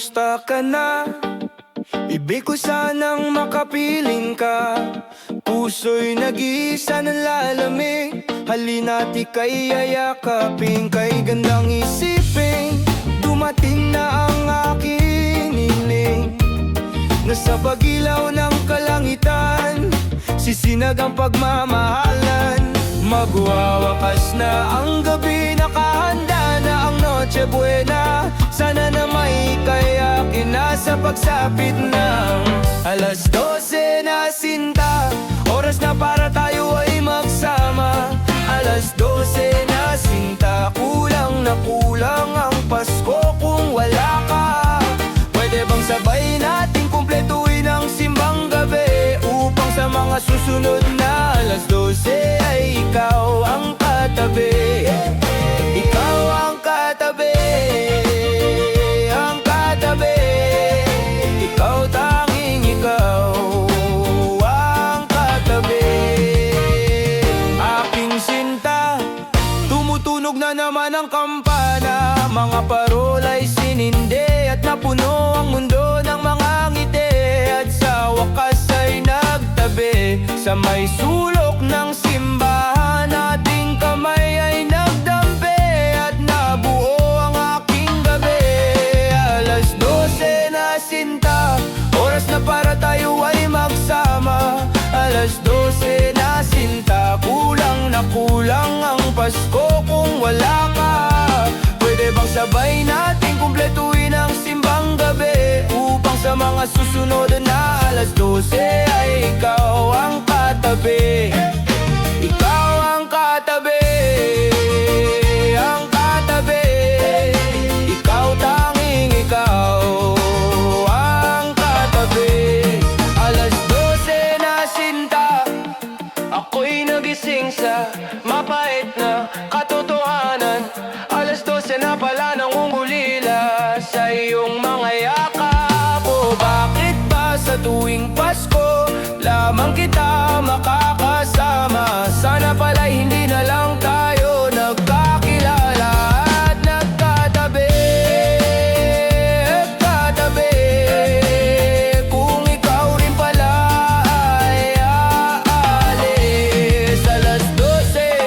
Kumusta ka na? Ibig ko sanang makapiling ka. Puso'y nag-iisa ng lalamig. Halina't ika'y yayakapin. Kay gandang isipin, dumating na ang aking hiling. Nasa pagilaw ng kalangitan, sisinag ang pagmamahalan. Magwawakas na ang gabi, nakahanda na ang Noche Buena. Sana na may kayakin na sa pagsapit ng alas 12 na sinta. Oras na para tayo ay magsama. Alas 12 na sinta, kulang na kulang ang Pasko kung wala ka. Pwede bang sabay nating kumpletuhin ang simbang gabi, upang sa mga susunod na alas 12 ay ikaw ang katabi. Ikaw ang katabi, ang katabi. Ikaw, tanging ikaw ang katabi. Aking sinta, tumutunog na naman ang kampana. Mga parola'y sinindi at napuno ang mundo ng mga ngiti. At sa wakas ay nagtabi sa may sulok ng simbahan. Ating kamay ay nagdampi at nabuo ang aking gabi. Alas 12 na sinta, oras na para tayo ay magsama. Alas 12 na sinta, kulang na kulang ang Pasko kung wala ka. Pwede bang sabay nating kumpletuhin ang simbang gabi, upang sa mga susunod na alas 12 ay ikaw ang katabi. Ikaw ang katabi, ang katabi. Ikaw, tanging ikaw ang katabi. Alas 12 na sinta, ako'y nagising sa mapait na katotohanan. Alas 12 na pala nangungulila sa iyong mga yakap. O bakit ba sa tuwing Pasko lamang kita makakasama? Sana pala'y hindi na lang tayo nagkakilala at nagkatabi, katabi. Kung ikaw rin pala ay aalis. Alas 12,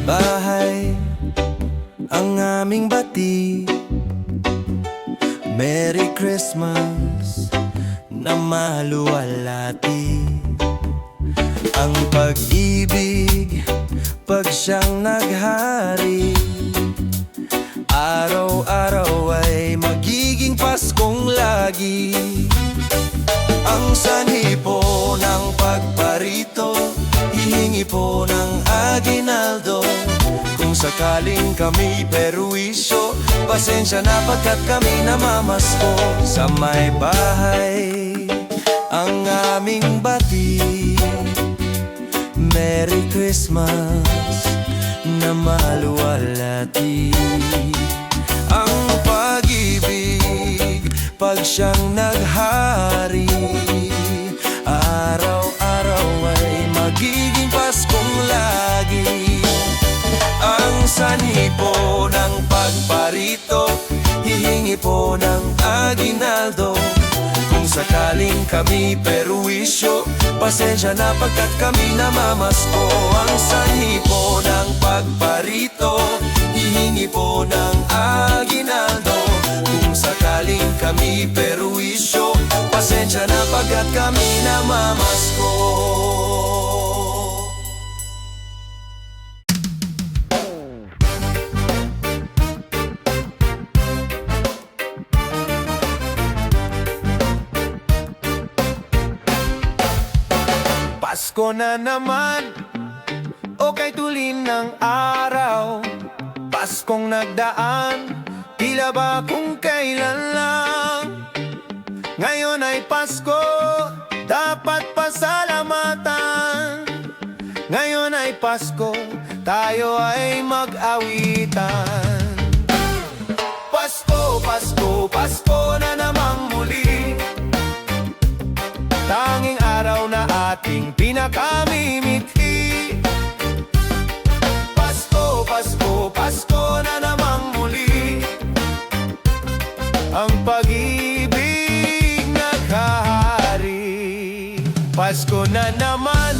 bahay ang aming bati. Merry Christmas na maluwalhati. Ang pag-ibig pag siyang naghari, araw-araw ay magiging Paskong lagi. Ang sanhi po ng pagparito, hihingi po ng aginaldo. Kung sakaling kami perwisyo, pasensya na pagkat kami namamasko. Sa may bahay ang aming bati. Merry Christmas na maluwalhati. Ang pag-ibig pag siyang naghari, araw-araw ay magiging Paskong lagi. Ang sanhi po ng pagparito, hihingi po ng aginaldo. Kung sakaling kami perwisyo, pasensya na pagkat kami namamasko. Ang sanhi po ng pagparito, hihingi po ng aginaldo. Kung sakaling kami perwisyo, pasensya na pagkat kami namamasko. Pasko na naman, o kay tulin ng araw. Paskong nagdaan, tila ba kung kailan lang. Ngayon ay Pasko, dapat pasalamatan. Ngayon ay Pasko, tayo ay mag-awitan. Pasko, Pasko, Pasko na namang muli. Tanging araw na ating pinakamimithi. Pasko, Pasko, Pasko na namang muli. Ang pag-ibig naghahari. Pasko na naman,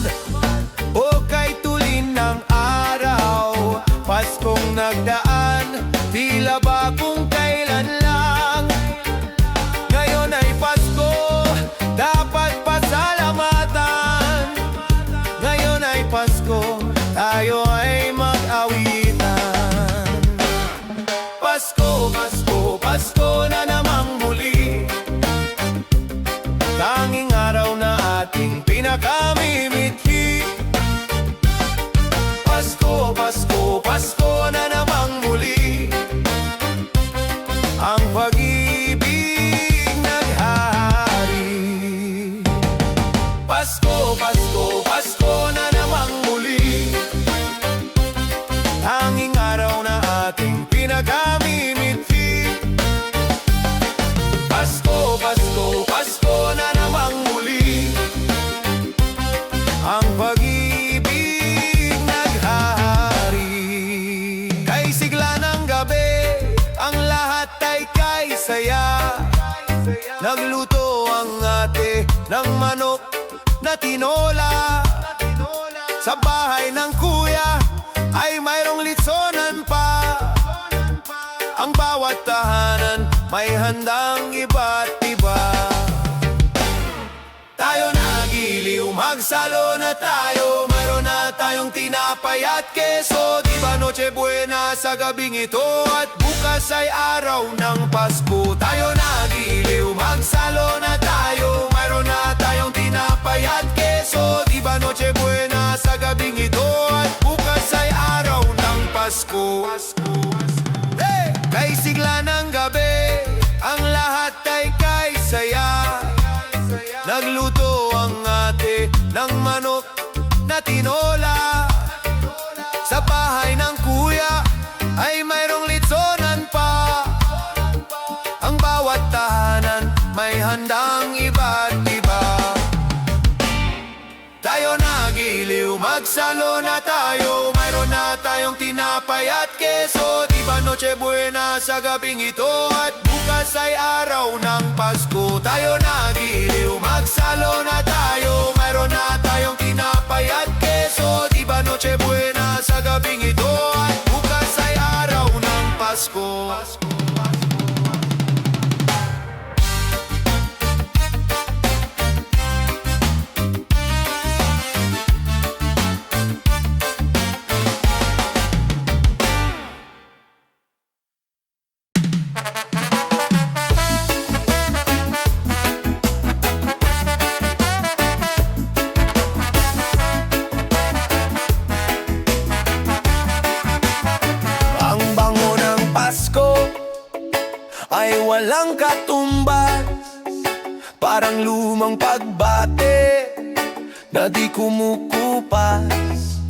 o kay tulin ng araw. Paskong nagdaan, tila ba kung kailan lang. Ngayon ay Pasko, dapat pasalamatan. Ngayon ay Pasko, tayo ay mag-awitan. Pasko, Pasko, Pasko na namang muli. Tanging araw na ating pinakamimithi. Pasko, Pasko, Pasko na namang muli. Ang pag-ibig naghahari. Pasko, Pasko, Pasko na namang muli. Tanging araw na ating pinakamimithi. Pasko, Pasko, Pasko na namang muli. Ang pag-ibig naghahari. Kay sigla ng gabi, ang lahat ay kay saya. Nagluto ang ate ng manok na tinola. Sa bahay ng kuya ay mayroong litsonan pa. Ang bawat tahanan may handang iba't iba. Tayo nagiliw, magsalo na tayo. Mayroon na tayong tinapay at keso. Diba Noche Buena sa gabing ito, at bukas ay araw ng Pasko. Tayo nagiliw, magsalo na tayo. Mayroon na tayong tinapay at keso. Diba Noche Buena sa gabing ito, at bukas ay araw ng Pasko. Hey! Kay sigla ng gabi, ang lahat ay kay saya. Nagluto ang ate ng manok na tinola. Sa bahay ng kuya ay mayroong litsonan pa. Ang bawat tahanan may handang iba't iba. Tayo nagiliw, magsalo na tayo. Mayroon na tayong tinapay at keso. Diba Noche Buena sa gabing ito, at bukas ay araw ng Pasko. Tayo nagiliw, magsalo na tayo. Mayroon na tayong tinapay at keso. Diba Noche Buena sa gabing ito, Pasko. Ang bango ng Pasko ay walang katumbas, parang lumang pagbate na di kumukupas.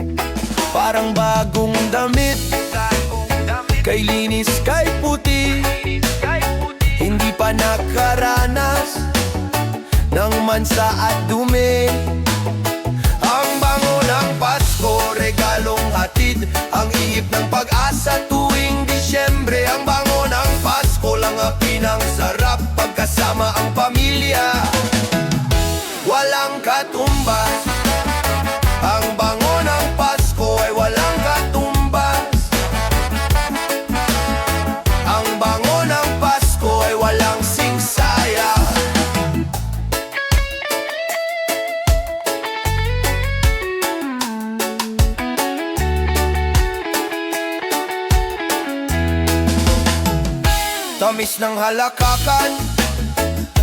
Parang bagong damit, kay linis, kay puti, hindi pa nakaranas ng mansa at dumi. Ang bango ng Pasko, regalong hatid, ang ihip ng pag-asa tuwing Disyembre. Ang bango ng Pasko, langapin ang sarap, pagkasama ang pamilya, walang katumbas. Ang bango ng Pasko ay walang katumbas. Ang bango ng Pasko ay walang singsaya. Tamis ng halakakan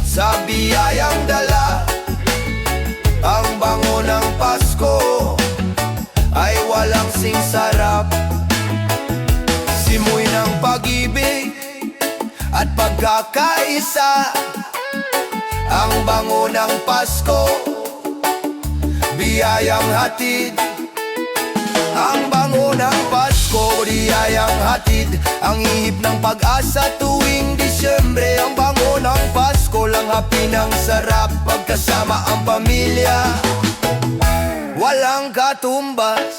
sa biyayang dala. Ang bango ng Pasko ay walang singsarap. Simoy ng pag-ibig at pagkakaisa. Ang bango ng Pasko, biyayang hatid. Ang bango ng Pasko, biyayang hatid, ang ihip ng pag-asa tuwing Disyembre. Ang bango ng Pasko, langhapin ang sarap, pagkasama ang pamilya, walang katumbas.